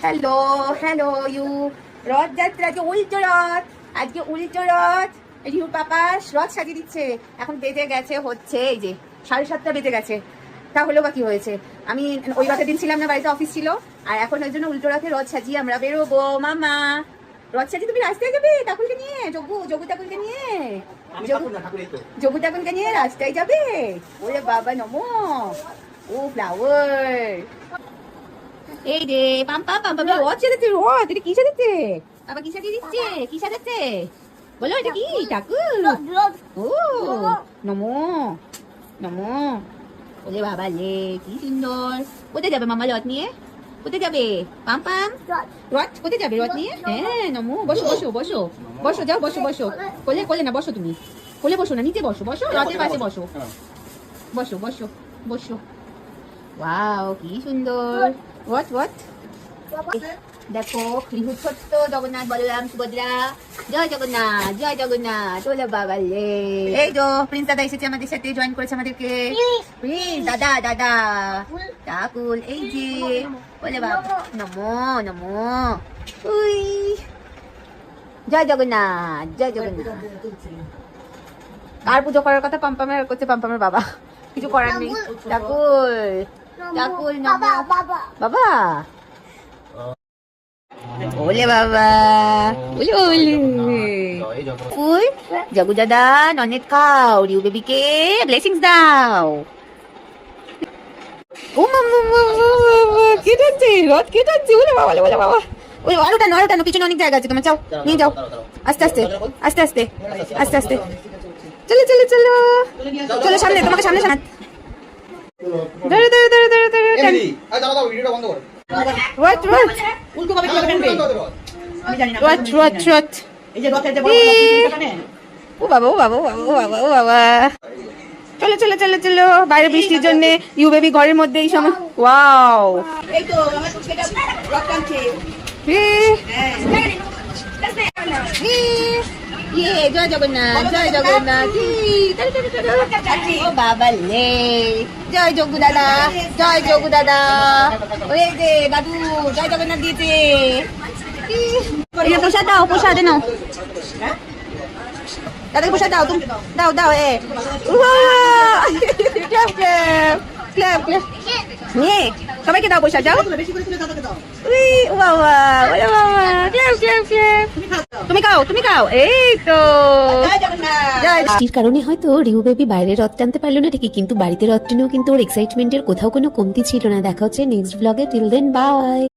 Hello hello you. Rathyatra, আজকে উল্টো রথ, আজকে উল্টো রথ। রিউ পাপা রথ সাজিয়ে দিচ্ছে। এখন বেজে গেছে হচ্ছে এই যে 7:30 বেজে গেছে। তাহলে বা কি হয়েছে, আমি ওই রথের দিন ছিলাম না, বাড়িতে অফিস ছিল। আর এখন ওই জন্য উল্টো রথে রথ সাজিয়ে আমরা বেরোবো। মামা রথ সাজিয়ে তুমি রাস্তায় যাবে ঠাকুরকে নিয়ে, যোগু ঠাকুরকে নিয়ে, যোগু ঠাকুরকে নিয়ে রাস্তায় যাবে? ওরে বাবা নমো। ও ফ্লাওয়ার, এই রে পাম্পা পাম্পা রথ সাজাচ্ছে। রথ এটা কি সাজাচ্ছে বাবা? কি সাজিয়ে দিচ্ছে? কি সাজাচ্ছে বলো? এটা কি ঠাকুর? ও নমো নমো। ওরে বাবা লে কি সুন্দর। কোথায় যাবে মামা রথ নিয়ে? কোথায় যাবে পাম পাম? রথ কোথায় যাবে রথ নিয়ে? হ্যাঁ নমো। বসো বসো বসো বসো, যাও বসো বসো। কোলে কোলে না, বসো তুমি কোলে বসো না, নিচে বসো। বসো রথের পাশে বসো, বসো বসো বসো। ওয়াও কি সুন্দর। হোয়াট হোয়াট দেখো, রিহু ছোট্ট জগন্নাথ বলরাম সুভদ্রা। জয় জগন্নাথ জয় জগন্নাথ। ওলে বাবা লে, এই তো প্রিন্স দাদা এসেছে আমাদের সাথে, জয়েন করেছে আমাদেরকে। প্রিন্স দাদা দাদা ঠাকুর এই যে। ওলে বাবা নমো নমো। উই জয় জগন্নাথ জয় জগন্নাথ। কার পুজো করার কথা পাম্পামের করছে, পাম্পামের বাবা। কিছু করার নেই। ঠাকুর ঠাকুর নমো বাবা। ওলে বাবা ওলে ওলে। ফুল জগু দাদা ননেট খাও, রিউ বেবিকে ব্লেসিংস দাও। ও মাম্মা কে টানছে রথ? কে টানছে? ওলে বাবা ওলে বাবা। ওই আরোটানো আরোটানো, পিছনে অনেক জায়গা আছে, তোমার যাও নিয়ে যাও। আস্তে আস্তে আস্তে আস্তে আস্তে আস্তে। চলো চলো চলো চলো সামনে, তোমাকে সামনে সামনে। ধরো ধরো ধরো ধরো ধরো। রথ রথ রথ রথ রথ। ও বাবা ও বাবা ও বাবা ও বাবা ও বাবা। চলো চলো চলো চলো। বাইরে বৃষ্টির জন্য ইউ বেবি ঘরের মধ্যে এই সময়। ওয়াও এই তো আমার ছেলেটা রথ টানছে। জয় জগন্নাথ জয় জগন্নাথ। ও বাবা লে, জয় যোগু দাদা জয় যোগু দাদা। ওই যে দাদু জয় জগন্নাথ দিয়েছে। প্রসাদ দাও, প্রসাদ নাও দাদাকে, প্রসাদ দাও তুমি, দাও দাও। এ সবাইকে দাও প্রসাদ, যাও। তুমি খাও তুমি খাও। এই তো বৃষ্টির কারণে হয়তো রিউ বেবি বাইরে রথ টানতে পারলো না ঠিকই, কিন্তু বাড়িতে রথ টেনেও কিন্তু ওর এক্সাইটমেন্টের কোথাও কোনো কমতি ছিল না। দেখা হচ্ছে নেক্সট ব্লগে। Till then by.